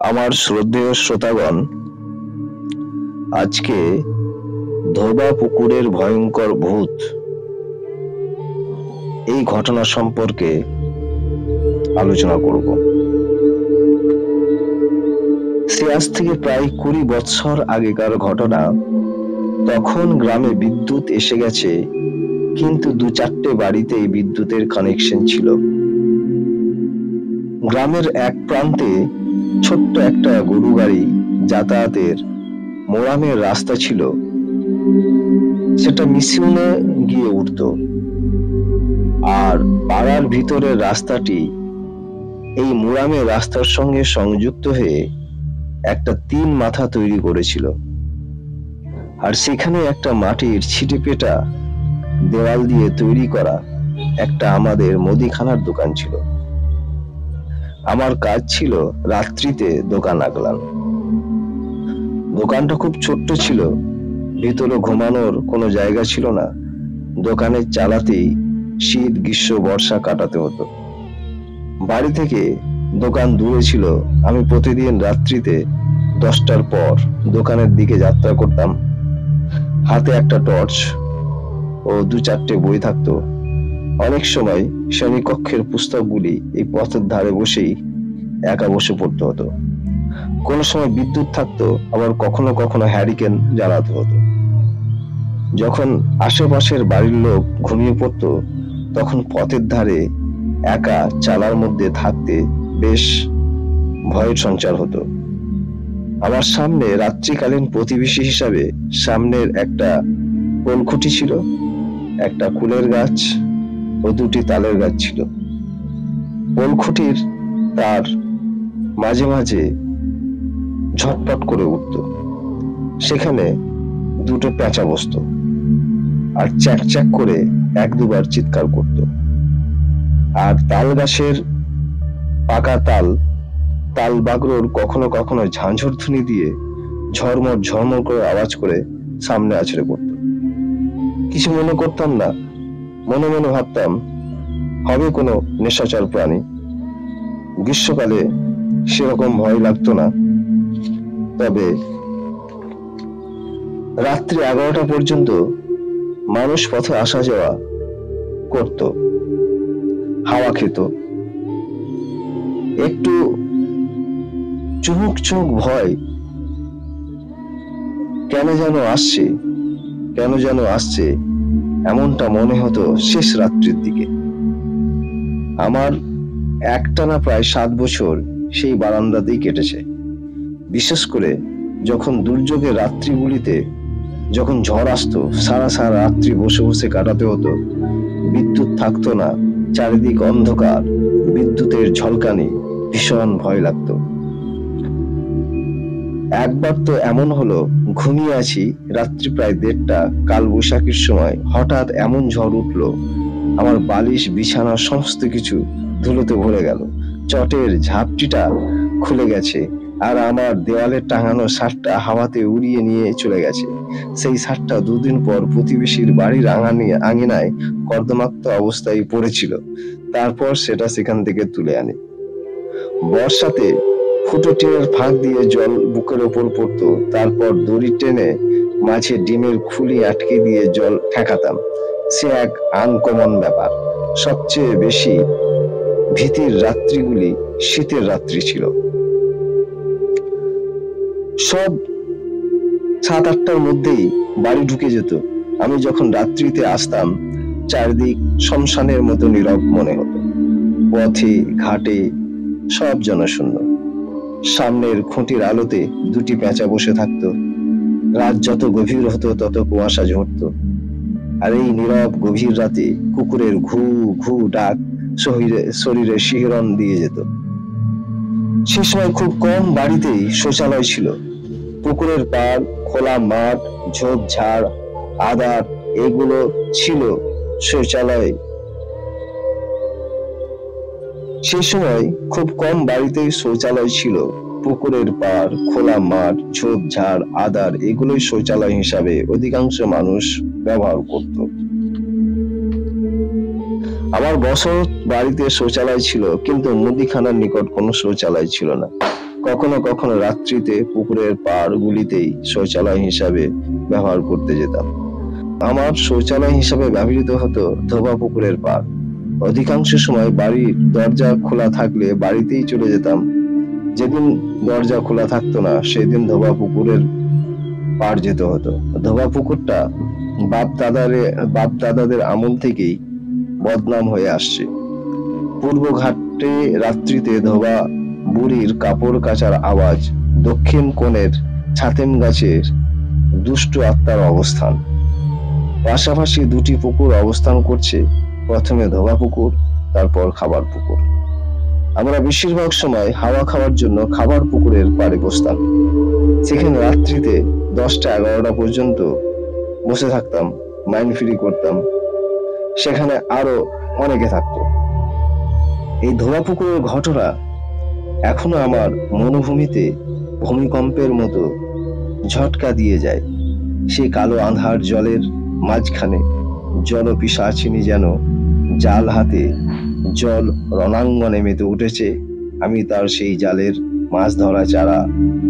আমার শ্রদ্ধেয় শ্রোতাগণ, আজকে ধোবা পুকুরের ভয়ঙ্কর ভূত এই ঘটনা সম্পর্কে আলোচনা করব। সে আজ থেকে প্রায় 20 বছর আগেকার ঘটনা। তখন গ্রামে বিদ্যুৎ এসে গেছে, কিন্তু 2-4টে বাড়িতেই বিদ্যুতের কানেকশন ছিল। গ্রামের এক প্রান্তে ছোট্ট একটা গরু গাড়ি যাতায়াতের মোরামের রাস্তা ছিল, সেটা মিশনে গিয়ে উঠত। আর পাড়ার ভিতরের রাস্তাটি এই মোরামের রাস্তার সঙ্গে সংযুক্ত হয়ে একটা 3 মাথা তৈরি করেছিল। আর সেখানে একটা মাটির ছিটেপেটা দেওয়াল দিয়ে তৈরি করা একটা আমাদের মুদিখানার দোকান ছিল। আমার কাজ ছিল রাত্রিতে দোকান আগলান। দোকানটা খুব ছোট্ট ছিল, ভিতরে ঘুমানোর কোনো জায়গা ছিল না। দোকানে চালাতেই শীত, গ্রীষ্ম, বর্ষা কাটাতে হতো। বাড়ি থেকে দোকান দূরে ছিল। আমি প্রতিদিন রাত্রিতে 10টার পর দোকানের দিকে যাত্রা করতাম। হাতে একটা টর্চ ও 2-4টে বই থাকতো। অনেক সময় শ্রেণীকক্ষের পুস্তকগুলি এই পথের ধারে বসেই একা বসে পড়তে হতো। কোনো সময় বিদ্যুৎ থাকতো, আবার কখনো কখনো হ্যারিকেন জ্বালাতে হতো। যখন আশেপাশের বাড়ির লোক ঘুমিয়ে পড়তো, তখন পথের ধারে একা চালার মধ্যে থাকতে বেশ ভয়ের সঞ্চার হতো। আমার সামনে রাত্রিকালীন প্রতিবেশী হিসাবে সামনের একটা পোলখুঁটি ছিল, একটা কুলের গাছ ও 2টি তালের গাছ ছিল। পোলখুঁটির তার মাঝে মাঝে ঝটপট করে উঠত। সেখানে 2টো পেঁচা বসতো আর চ্যাক চ্যাক করে 1-2 বার চিৎকার করত। আর তাল গাছের পাকা তাল বাগড়োর কখনো কখনো ঝাঁঝর ধ্বনি দিয়ে ঝরমর ঝরমর করে আওয়াজ করে সামনে আছড়ে পড়ত। কিছু মনে করতাম না, মনে মনে ভাবতাম হবে কোনো নেশাচর প্রাণী। গ্রীষ্মকালে সেরকম ভয় লাগতো না, তবে রাত্রি 11টা পর্যন্ত মানুষ পথে আসা যাওয়া করত, হাওয়া খেত। একটু চুমুক ভয় কেন যেন আসছে এমনটা মনে হতো শেষ রাত্রির দিকে। আমার একটানা প্রায় 7 বছর সেই বারান্দাতেই কেটেছে। বিশেষ করে যখন দুর্যোগের রাত্রিগুলিতে যখন ঝড় আসতো, সারা রাত্রি বসে বসে কাটাতে হতো। বিদ্যুৎ থাকতো না, চারিদিক অন্ধকার, বিদ্যুতের ঝলকানি, ভীষণ ভয় লাগতো। একবার তো এমন হলো, ঘুমিয়ে আছি, রাত্রি প্রায় 1:30, কাল বৈশাখীর সময় হঠাৎ এমন ঝড় উঠলো, আমার বালিশ, বিছানা সমস্ত কিছু ধুলোতে ভরে গেল। চটের ঝাপটিটা খুলে গেছে, আর আমার দেওয়ালে টাঙানো শার্টটা হাওয়াতে উড়িয়ে নিয়ে চলে গেছে। সেই শার্টটা 2 দিন পর প্রতিবেশীর বাড়ির আঙিনায় কর্দমাক্ত অবস্থায় পড়েছিল। তারপর সেটা সেখান থেকে তুলে আনি। বর্ষাতে ফুটো টিনের ফাঁক দিয়ে জল বুকের ওপর পড়তো, তারপর দড়ি টেনে মাঝে ডিমের খুলি আটকে দিয়ে জল ঠেকাতাম। সে এক আনকমন ব্যাপার। সবচেয়ে বেশি ভীতির রাত্রিগুলি শীতের রাত্রি ছিল। সব 7-8টার মধ্যেই বাড়ি ঢুকে যেত। আমি যখন রাত্রিতে আসতাম, চারদিক শ্মশানের মতো নীরব মনে হতো। পথে ঘাটে সব জনশূন্য। সামনের খুঁটির আলোতে 2টি পেঁচা বসে থাকতো। রাত যত গভীর হতো তত কুয়াশা ঝরতো। আর এই নীরব গভীর রাতে কুকুরের ঘু ঘু ডাক শরীরে শিহরণ দিয়ে যেত। সে সময় খুব কম বাড়িতেই শৌচালয় ছিল। পুকুরের পাড়, খোলা মাঠ, ঝোপঝাড়, আদার, এগুলো ছিল শৌচালয়। সে সময় খুব কম বাড়িতেই শৌচালয় ছিল। পুকুরের পাড়, খোলা মাঠ, ঝোপঝাড়, আদার, এগুলোই শৌচালয় হিসাবে অধিকাংশ মানুষ ব্যবহার করত। আমার বছর বাড়িতে শৌচালয় ছিল, কিন্তু মুদিখানার নিকট কোনো শৌচালয় ছিল না। কখনো কখনো রাত্রিতে পুকুরের পাড় গুলিতেই শৌচালয় হিসাবে ব্যবহার করতে যেতাম। আমার শৌচালয় হিসাবে ব্যবহৃত হতো ধোবা পুকুরের পাড়। অধিকাংশ সময় বাড়ির দরজা খোলা থাকলে বাড়িতেই চলে যেতাম। যেদিন দরজা খোলা থাকতো না সেদিন ধোবা পুকুরের পাড় যেতে হতো। ধোবা পুকুরটা বাপ দাদাদের আমল থেকেই বদনাম হয়ে আসছে। পূর্ব ঘাটে রাত্রিতে ধোবা বুড়ির কাপড় কাচার আওয়াজ, দক্ষিণ কোণের ছাতেম গাছের দুষ্টু আত্মার অবস্থান। পাশাপাশি দুটি পুকুর অবস্থান করছে, প্রথমে ধোবা পুকুর, তারপর খাবার পুকুর। আমরা বেশিরভাগ সময় হাওয়া খাওয়ার জন্য খাবার পুকুরের পাড়ে বসতাম। সেখানে রাত্রিতে 10টা-11টা পর্যন্ত বসে থাকতাম, মাইন্ড ফ্রি করতাম। সেখানে আরো অনেকে থাকতো। এই ধোবা পুকুরের ঘটনা এখনো আমার মনোভূমিতে ভূমিকম্পের মতো ঝটকা দিয়ে যায়। সেই কালো আঁধার জলের মাঝখানে জলপিশাচিনী যেন জাল হাতে জল রণাঙ্গনে মেতে উঠেছে। আমি তার সেই জালের মাছ ধরা চারা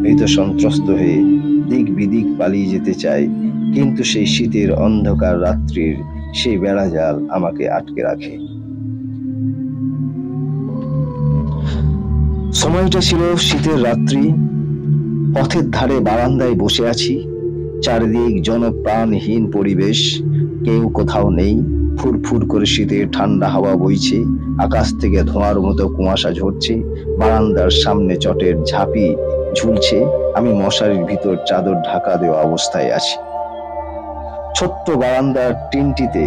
ভীত সন্ত্রস্ত হয়ে দিক বিদিক পালিয়ে যেতে চাই, কিন্তু সেই শীতের অন্ধকার রাত্রির সেই বেড়া জাল আমাকে আটকে রাখে। সময়টা ছিল শীতের রাত্রি। পথের ধারে বারান্দায় বসে আছি। চারিদিক জনপ্রাণহীন পরিবেশ, কেউ কোথাও নেই। ফুরফুর করে শীতের ঠান্ডা হাওয়া বইছে, আকাশ থেকে ধোঁয়ার মতো কুয়াশা ঝরছে। বারান্দার সামনে চটের ঝাঁপি ঝুলছে। আমি মশারির ভিতর চাদর ঢাকা দেওয়া অবস্থায় আছি। ছোট্ট বারান্দার টিনটিতে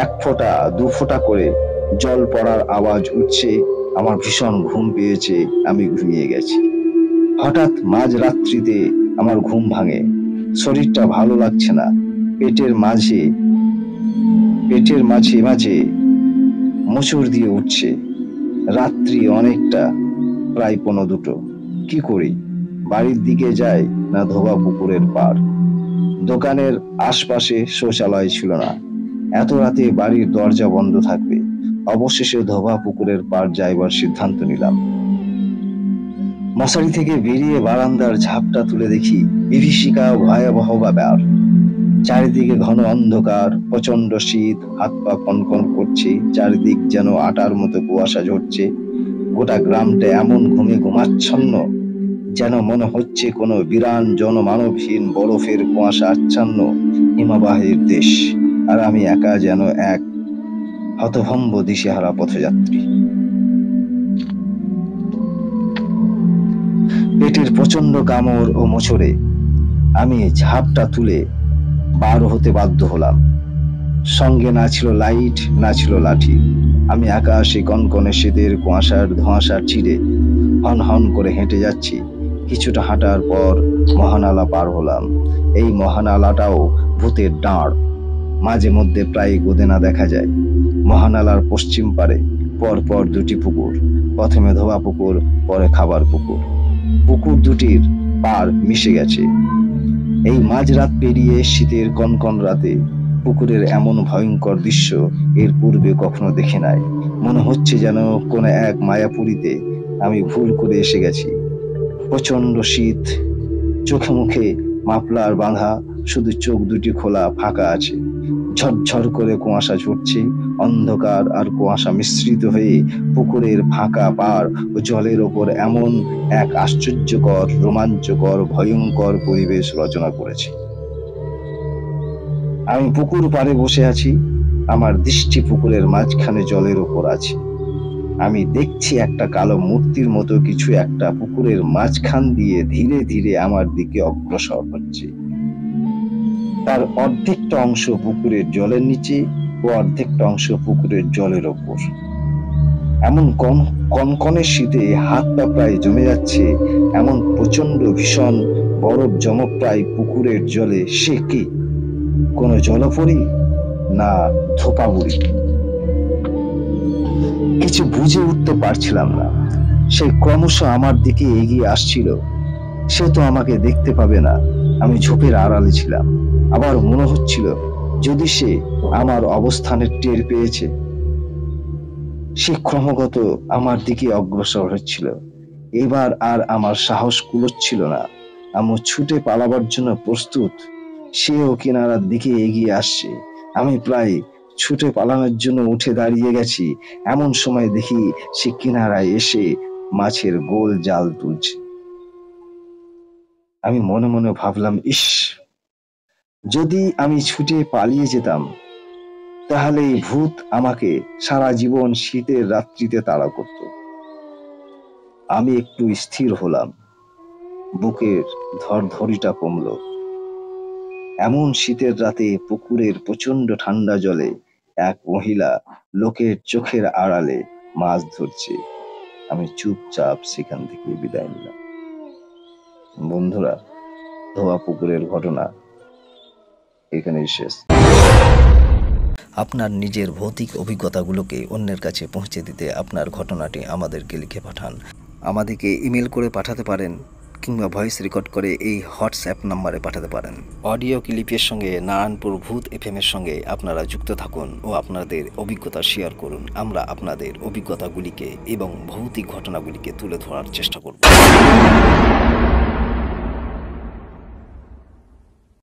1 ফোঁটা 2 ফোঁটা করে জল পড়ার আওয়াজ উঠছে। আমার ভীষণ ঘুম পেয়েছে, আমি ঘুমিয়ে গেছি। হঠাৎ মাঝ রাত্রিতে আমার ঘুম ভাঙে। শরীরটা ভালো লাগছে না। পেটের মাঝে মাঝে মোচড় দিয়ে উঠছে। রাত্রি অনেকটা, প্রায় 1:15। কি করি? বাড়ির দিকে যাই না ধোবা পুকুরের পাড়? দোকানের আশপাশে শৌচালয় ছিল না। এত রাতে বাড়ির দরজা বন্ধ থাকবে। অবশেষে ধোবা পুকুরের পাড় যাইবার সিদ্ধান্ত নিলাম। মশারি থেকে বেরিয়ে বারান্দার ঝাপটা তুলে দেখি বিভীষিকা ভয়াবহ ব্যাপার। চারিদিকে ঘন অন্ধকার, প্রচন্ড শীত, হাত পা কনকন করছে। চারিদিক যেন আটার মতো কুয়াশা ঝরছে। গোটা গ্রামটা এমন ঘুমে ঘুমাচ্ছন্ন যেন মনে হচ্ছে কোনো বিরান জনমানবহীন বরফের কুয়াশা আচ্ছন্ন হিমবাহের দেশ। আর আমি একা যেন এক হতভম্ব দিশেহারা পথযাত্রী। পেটের প্রচন্ড কামড় ও মোচড়ে আমি ঝাপটা তুলে বার হতে বাধ্য হলাম। সঙ্গে না ছিল লাইট, না ছিল লাঠি। আমি আকাশে কনকনে শীতের কুয়াশার ধোঁয়াশা চিরে হন হন করে হেঁটে যাচ্ছি। কিছুটা হাঁটার পর মহানালা পার হলাম। এই মহানালাটাও ভূতের ডাঁড়। মাঝে মধ্যে প্রায় গোদেনা দেখা যায়। মহানালার পশ্চিম পারে পরপর 2টি পুকুর, প্রথমে ধোবা পুকুর, পরে খাবার পুকুর। পুকুর দুটির পাড় মিশে গেছে। এই মাঝরাত পেরিয়ে শীতের কনকন রাতে পুকুরের এমন ভয়ঙ্কর দৃশ্য এর পূর্বে কখনো দেখে নাই। মনে হচ্ছে যেন কোন এক মায়াপুরীতে আমি ভুল করে এসে গেছি। প্রচন্ড শীত, চোখে মুখে মাফলার বাঁধা, শুধু চোখ দুটি খোলা, ফাঁকা আছে। ঝরঝর করে কুয়াশা ঝরছে। অন্ধকার আর কুয়াশা মিশ্রিত হয়ে পুকুরের ফাঁকা পাড় ও জলের ওপর এমন এক আশ্চর্যকর, রোমাঞ্চকর, ভয়ঙ্কর পরিবেশ রচনা করেছে। আমি পুকুর পাড়ে বসে আছি। আমার দৃষ্টি পুকুরের মাঝখানে জলের ওপর আছে। আমি দেখছি একটা কালো মূর্তির মতো কিছু একটা পুকুরের মাঝখান দিয়ে ধীরে ধীরে আমার দিকে অগ্রসর হচ্ছে। তার অর্ধেকটা অংশ পুকুরের জলের নিচে ও অর্ধেকটা অংশ পুকুরের জলের ওপর। এমন কনকনে শীতে হাত পা প্রায় জমে যাচ্ছে। এমন প্রচন্ড ভীষণ বরফ জমপ্রায় পুকুরের জলে। সে কি কোনো জলপরী না ধোপা বুড়ি? কিছু বুঝে উঠতে পারছিলাম না। সে ক্রমশ আমার দিকে এগিয়ে আসছিল। সে তো আমাকে দেখতে পাবে না। আমি ঝোপের আড়ালে ছিলাম। আবার মনে হচ্ছিল যদি সে আমার অবস্থানের টের পেয়েছে। সে ক্রমাগত আমার দিকে অগ্রসর হচ্ছিল। এবার আর আমার সাহস কুলোচ্ছিল না। আম্মু ছুটে পালাবার জন্য প্রস্তুত। সেও কিনারার দিকে এগিয়ে আসছে। আমি প্রায় ছুটে পালানোর জন্য উঠে দাঁড়িয়ে গেছি, এমন সময় দেখি সে কিনারায় এসে মাছের গোল জাল তুলছে। আমি মনে মনে ভাবলাম, ইস, যদি আমি ছুটে পালিয়ে যেতাম তাহলে এই ভূত আমাকে সারা জীবন শীতের রাত্রিতে তাড়া করত। আমি একটু স্থির হলাম, বুকের ধড়ধড়িটা কমলো। এমন শীতের রাতে পুকুরের প্রচন্ড ঠান্ডা জলে এক মহিলা লোকের চোখের আড়ালে মাছ ধরছে। আমি চুপচাপ সেখান থেকে বিদায় নিলাম। বন্ধুরা, ধোয়া পুকুরের ঘটনা এখানেই শেষ। আপনার নিজের ভৌতিক অভিজ্ঞতাগুলোকে অন্যের কাছে পৌঁছে দিতে আপনার ঘটনাটি আমাদেরকে লিখে পাঠান। আমাদেরকে ইমেল করে পাঠাতে পারেন কিংবা ভয়েস রেকর্ড করে এই হোয়াটসঅ্যাপ নাম্বারে পাঠাতে পারেন। অডিও ক্লিপের সঙ্গে নারায়ণপুর ভূত এফএমের সঙ্গে আপনারা যুক্ত থাকুন ও আপনাদের অভিজ্ঞতা শেয়ার করুন। আমরা আপনাদের অভিজ্ঞতাগুলিকে এবং ভৌতিক ঘটনাগুলিকে তুলে ধরার চেষ্টা করব।